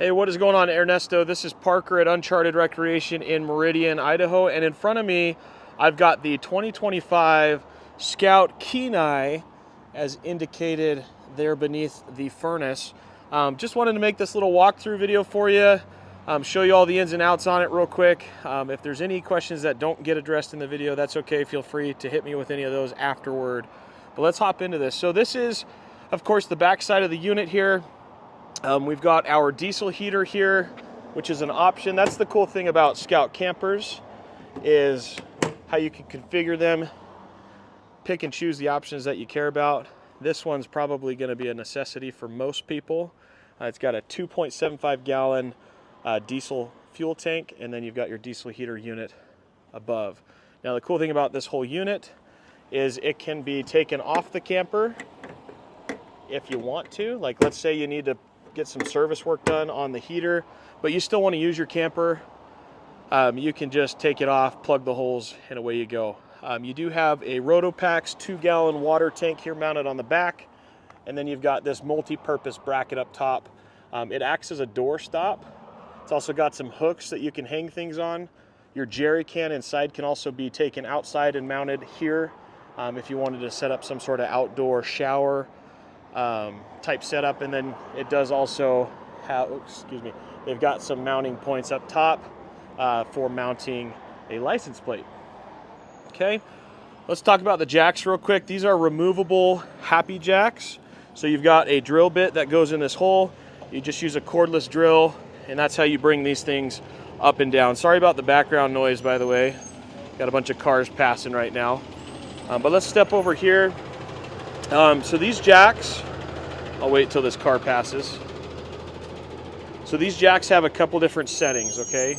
Hey, what is going on, Ernesto? This is Parker at Uncharted Recreation in Meridian, Idaho, and in front of me I've got the 2025 Scout Kenai as indicated there beneath the furnace. Just wanted to make this little walkthrough video for you, show you all the ins and outs on it real quick. If there's any questions that don't get addressed in the video, that's okay. Feel free to hit me with any of those afterward. But let's hop into this. So this is, of course, the back side of the unit here. We've got our diesel heater here, which is an option. That's the cool thing about Scout campers, is how you can configure them, pick and choose the options that you care about. This one's probably going to be a necessity for most people. It's got a 2.75 gallon diesel fuel tank, and then you've got your diesel heater unit above. Now the cool thing about this whole unit is it can be taken off the camper if you want to. Like, let's say you need to get some service work done on the heater, but you still want to use your camper. You can just take it off, plug the holes, and away you go. You do have a Rotopax 2-gallon water tank here mounted on the back, and then you've got this multi-purpose bracket up top. It acts as a door stop. It's also got some hooks that you can hang things on. Your jerry can inside can also be taken outside and mounted here if you wanted to set up some sort of outdoor shower type setup. And then it does also have, they've got some mounting points up top for mounting a license plate. Okay, let's talk about the jacks real quick. These are removable happy jacks. So you've got a drill bit that goes in this hole. You just use a cordless drill, and that's how you bring these things up and down. Sorry about the background noise, by the way. Got a bunch of cars passing right now. But let's step over here. So these jacks, I'll wait till this car passes. So these jacks have a couple different settings, okay?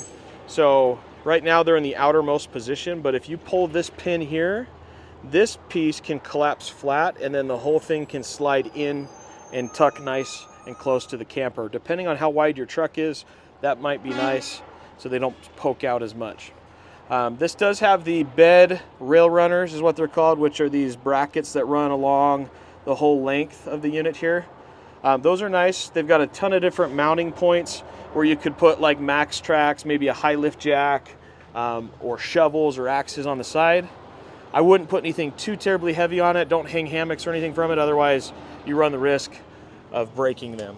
So right now they're in the outermost position, but if you pull this pin here, this piece can collapse flat, and then the whole thing can slide in and tuck nice and close to the camper. Depending on how wide your truck is, that might be nice so they don't poke out as much. This does have the bed rail runners, is what they're called, which are these brackets that run along the whole length of the unit here. Those are nice. They've got a ton of different mounting points where you could put like max tracks, maybe a high lift jack, or shovels or axes on the side. I wouldn't put anything too terribly heavy on it. Don't hang hammocks or anything from it, otherwise you run the risk of breaking them.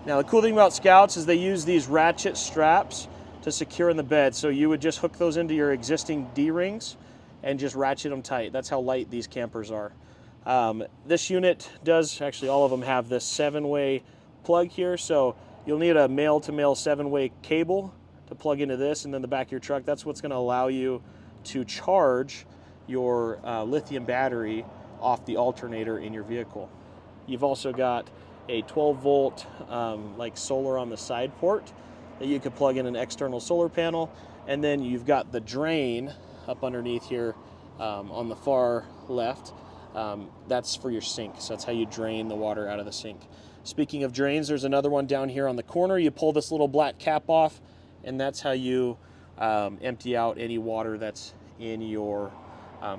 Now the cool thing about Scouts is they use these ratchet straps to secure in the bed. So you would just hook those into your existing D-rings and just ratchet them tight. That's how light these campers are. This unit does, actually all of them have this 7-way plug here. So you'll need a male-to-male 7-way cable to plug into this, and then the back of your truck. That's what's going to allow you to charge your lithium battery off the alternator in your vehicle. You've also got a 12-volt like solar on the side port that you could plug in an external solar panel, and then you've got the drain up underneath here on the far left. That's for your sink, so that's how you drain the water out of the sink. Speaking of drains, there's another one down here on the corner. You pull this little black cap off, and that's how you empty out any water that's in your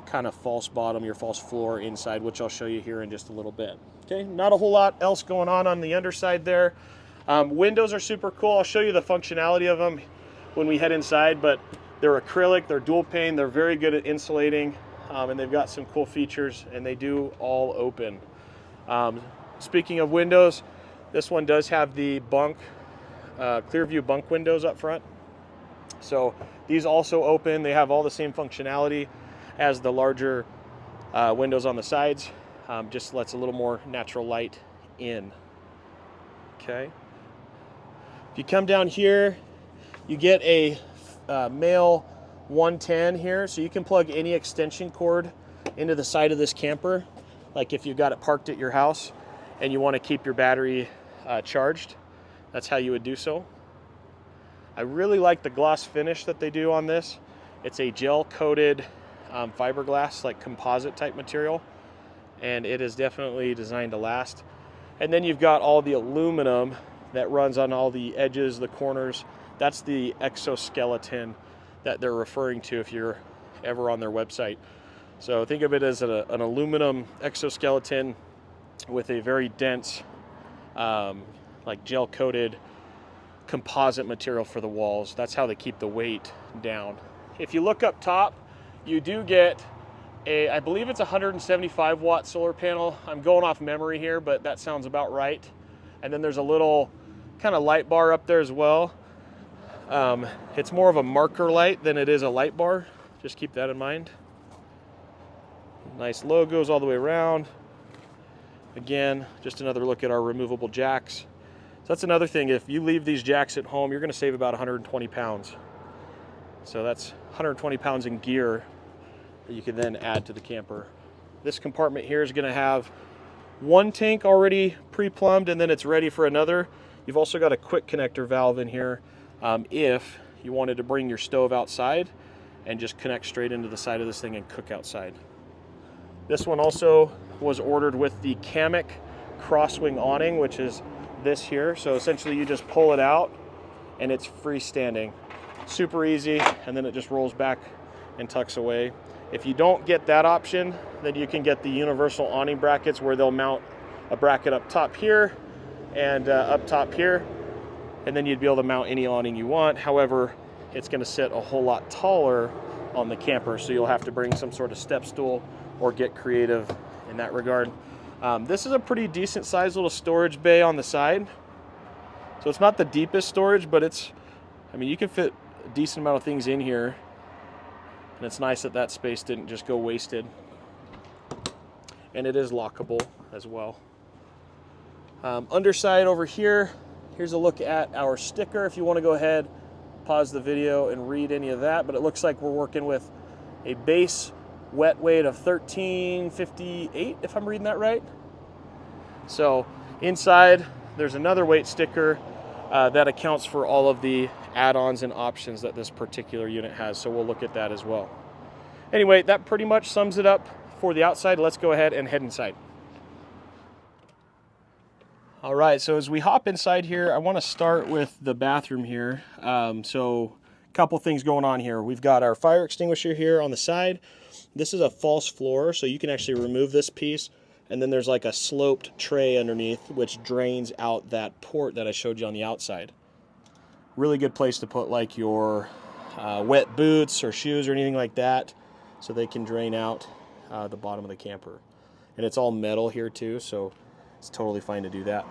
kind of false bottom, your false floor inside, which I'll show you here in just a little bit. Okay, not a whole lot else going on the underside there. Windows are super cool. I'll show you the functionality of them when we head inside, but they're acrylic, they're dual pane, they're very good at insulating, and they've got some cool features, and they do all open. Speaking of windows, this one does have the bunk, clear view bunk windows up front. So these also open. They have all the same functionality as the larger windows on the sides. Just lets a little more natural light in. Okay. If you come down here, you get a male 110 here, so you can plug any extension cord into the side of this camper, like if you've got it parked at your house and you want to keep your battery charged. That's how you would do so. I really like the gloss finish that they do on this. It's a gel coated fiberglass, like composite type material, and it is definitely designed to last. And then you've got all the aluminum that runs on all the edges, the corners. That's the exoskeleton that they're referring to if you're ever on their website. So think of it as an aluminum exoskeleton with a very dense like gel coated composite material for the walls. That's how they keep the weight down. If you look up top, you do get a, I believe it's a 175 watt solar panel. I'm going off memory here, but that sounds about right. And then there's a little kind of light bar up there as well. It's more of a marker light than it is a light bar. Just keep that in mind. Nice logos all the way around. Again, just another look at our removable jacks. So that's another thing. If you leave these jacks at home, you're going to save about 120 pounds. So that's 120 pounds in gear that you can then add to the camper. This compartment here is going to have one tank already pre-plumbed, and then it's ready for another. You've also got a quick connector valve in here if you wanted to bring your stove outside and just connect straight into the side of this thing and cook outside. This one also was ordered with the Kamek crosswing awning, which is this here. So essentially you just pull it out and it's freestanding. Super easy, and then it just rolls back and tucks away. If you don't get that option, then you can get the universal awning brackets where they'll mount a bracket up top here and up top here, and then you'd be able to mount any awning you want. However, it's going to sit a whole lot taller on the camper, so you'll have to bring some sort of step stool or get creative in that regard. This is a pretty decent sized little storage bay on the side. So it's not the deepest storage, but it's, I mean, you can fit a decent amount of things in here. And it's nice that that space didn't just go wasted. And it is lockable as well. Underside over here, here's a look at our sticker. If you want to go ahead, pause the video and read any of that. But it looks like we're working with a base wet weight of 1358, if I'm reading that right. So inside, there's another weight sticker that accounts for all of the add-ons and options that this particular unit has. So we'll look at that as well. Anyway, that pretty much sums it up for the outside. Let's go ahead and head inside. All right, so as we hop inside here, I want to start with the bathroom here. So a couple things going on here. We've got our fire extinguisher here on the side. This is a false floor, so you can actually remove this piece, and then there's like a sloped tray underneath which drains out that port that I showed you on the outside. Really good place to put like your wet boots or shoes or anything like that, so they can drain out the bottom of the camper. And it's all metal here too, so it's totally fine to do that.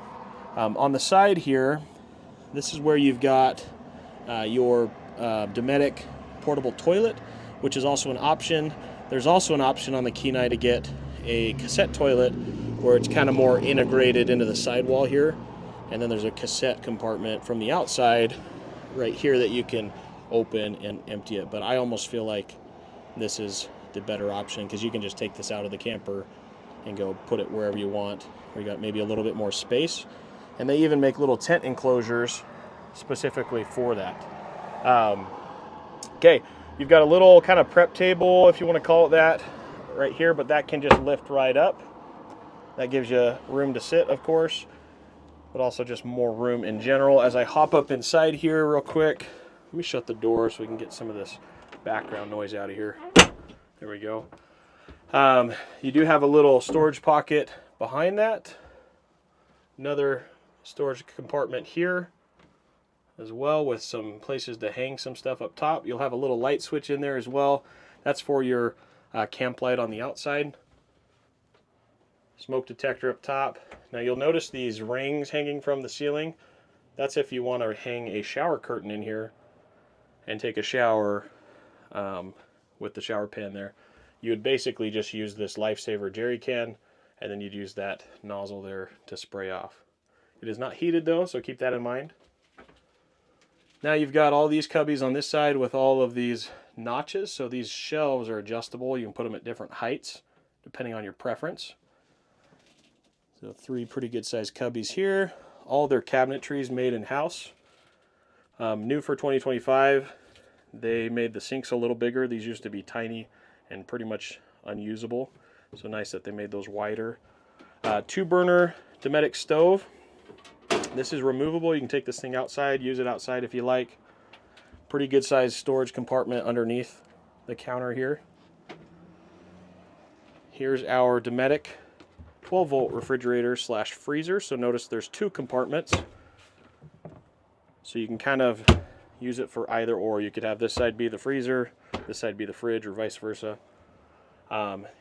On the side here, this is where you've got your Dinette portable toilet, which is also an option. There's also an option on the Kenai to get a cassette toilet where it's kind of more integrated into the sidewall here. And then there's a cassette compartment from the outside right here that you can open and empty it. But I almost feel like this is the better option because you can just take this out of the camper and go put it wherever you want, where you got maybe a little bit more space. And they even make little tent enclosures specifically for that. Okay, you've got a little kind of prep table, if you want to call it that, right here, but that can just lift right up. That gives you room to sit, of course, but also just more room in general. As I hop up inside here real quick, let me shut the door so we can get some of this background noise out of here. There we go. You do have a little storage pocket behind that. Another storage compartment here as well, with some places to hang some stuff up top. You'll have a little light switch in there as well. That's for your camp light on the outside. Smoke detector up top. Now you'll notice these rings hanging from the ceiling. That's if you want to hang a shower curtain in here and take a shower with the shower pan there. You would basically just use this Lifesaver jerry can, and then you'd use that nozzle there to spray off. It is not heated though, so keep that in mind. Now you've got all these cubbies on this side with all of these notches. So these shelves are adjustable. You can put them at different heights depending on your preference. So 3 pretty good sized cubbies here. All their cabinetry made in-house. New for 2025, they made the sinks a little bigger. These used to be tiny and pretty much unusable. So nice that they made those wider. 2-burner Dinette stove. This is removable. You can take this thing outside, use it outside if you like. Pretty good sized storage compartment underneath the counter here. Here's our Dinette 12-volt refrigerator slash freezer. So notice there's 2 compartments. So you can kind of use it for either or. You could have this side be the freezer, this side be the fridge, or vice versa.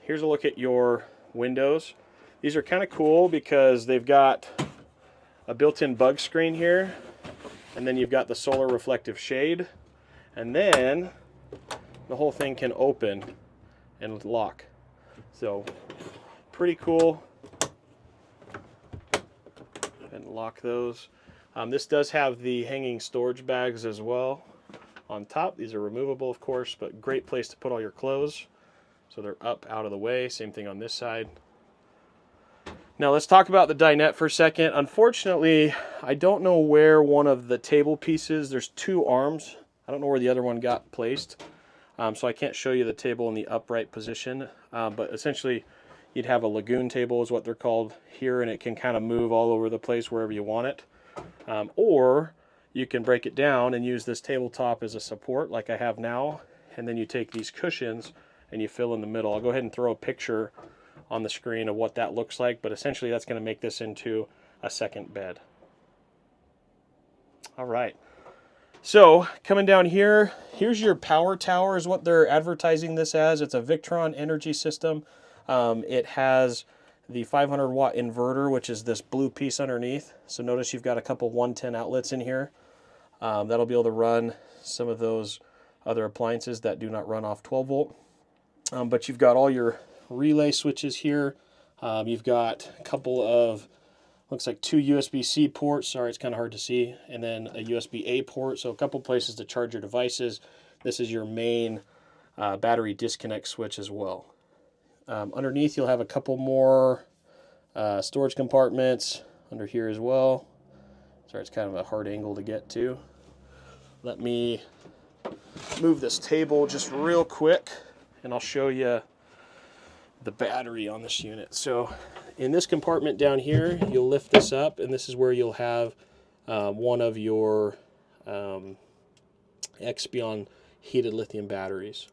Here's a look at your windows. These are kind of cool because they've got a built-in bug screen here, and then you've got the solar reflective shade, and then the whole thing can open and lock. So pretty cool. And lock those. This does have the hanging storage bags as well on top. These are removable, of course, but great place to put all your clothes. So they're up out of the way. Same thing on this side. Now let's talk about the dinette for a second. Unfortunately, I don't know where one of the table pieces, there's two arms. I don't know where the other one got placed. So I can't show you the table in the upright position. But essentially, you'd have a lagoon table is what they're called here, and it can kind of move all over the place wherever you want it. Or you can break it down and use this tabletop as a support like I have now, and then you take these cushions and you fill in the middle. I'll go ahead and throw a picture on the screen of what that looks like, but essentially that's going to make this into a second bed. All right. So coming down here, here's your power tower is what they're advertising this as. It's a Victron energy system. It has the 500 watt inverter, which is this blue piece underneath. So notice you've got a couple 110 outlets in here. That'll be able to run some of those other appliances that do not run off 12 volt. But you've got all your relay switches here. You've got a couple of, looks like two USB-C ports. Sorry, it's kind of hard to see. And then a USB-A port. So a couple places to charge your devices. This is your main battery disconnect switch as well. Underneath, you'll have a couple more storage compartments under here as well. Sorry, it's kind of a hard angle to get to. Let me move this table just real quick, and I'll show you the battery on this unit. So in this compartment down here, you'll lift this up, and this is where you'll have one of your Expion heated lithium batteries.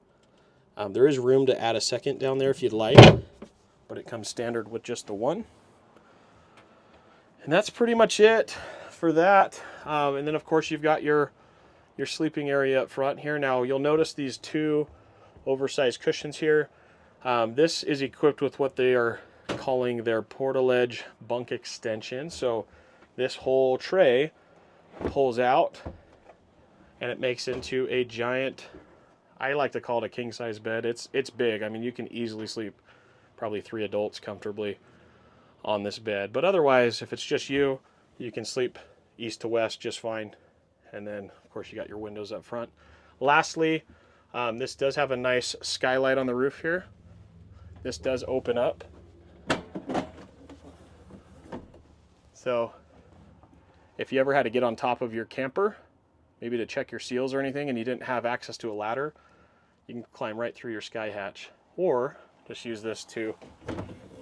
There is room to add a second down there if you'd like, but it comes standard with just the one. And that's pretty much it for that. And then of course you've got your sleeping area up front here. Now you'll notice these two oversized cushions here. This is equipped with what they are calling their portaledge bunk extension. So this whole tray pulls out and it makes into a giant, I like to call it a king size bed. It's big. I mean, you can easily sleep probably 3 adults comfortably on this bed. But otherwise, if it's just you, you can sleep east to west just fine. And then of course you got your windows up front. Lastly, this does have a nice skylight on the roof here. This does open up. So if you ever had to get on top of your camper, maybe to check your seals or anything, and you didn't have access to a ladder, you can climb right through your sky hatch. Or just use this to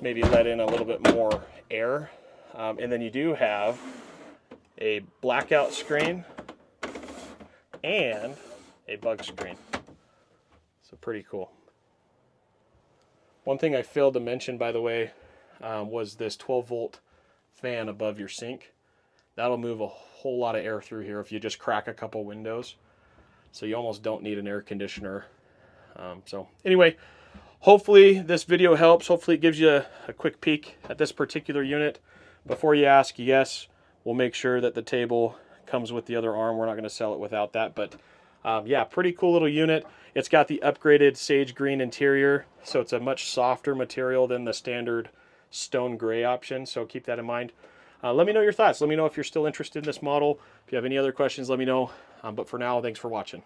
maybe let in a little bit more air. And then you do have a blackout screen and a bug screen. So pretty cool. One thing I failed to mention, by the way, was this 12 volt fan above your sink. That'll move a whole lot of air through here if you just crack a couple windows. So you almost don't need an air conditioner. So anyway, hopefully this video helps. Hopefully it gives you a quick peek at this particular unit. Before you ask, yes, we'll make sure that the table comes with the other arm. We're not going to sell it without that, but yeah, pretty cool little unit. It's got the upgraded sage green interior, so it's a much softer material than the standard stone gray option, so keep that in mind. Let me know your thoughts. Let me know if you're still interested in this model. If you have any other questions, let me know. But for now, thanks for watching.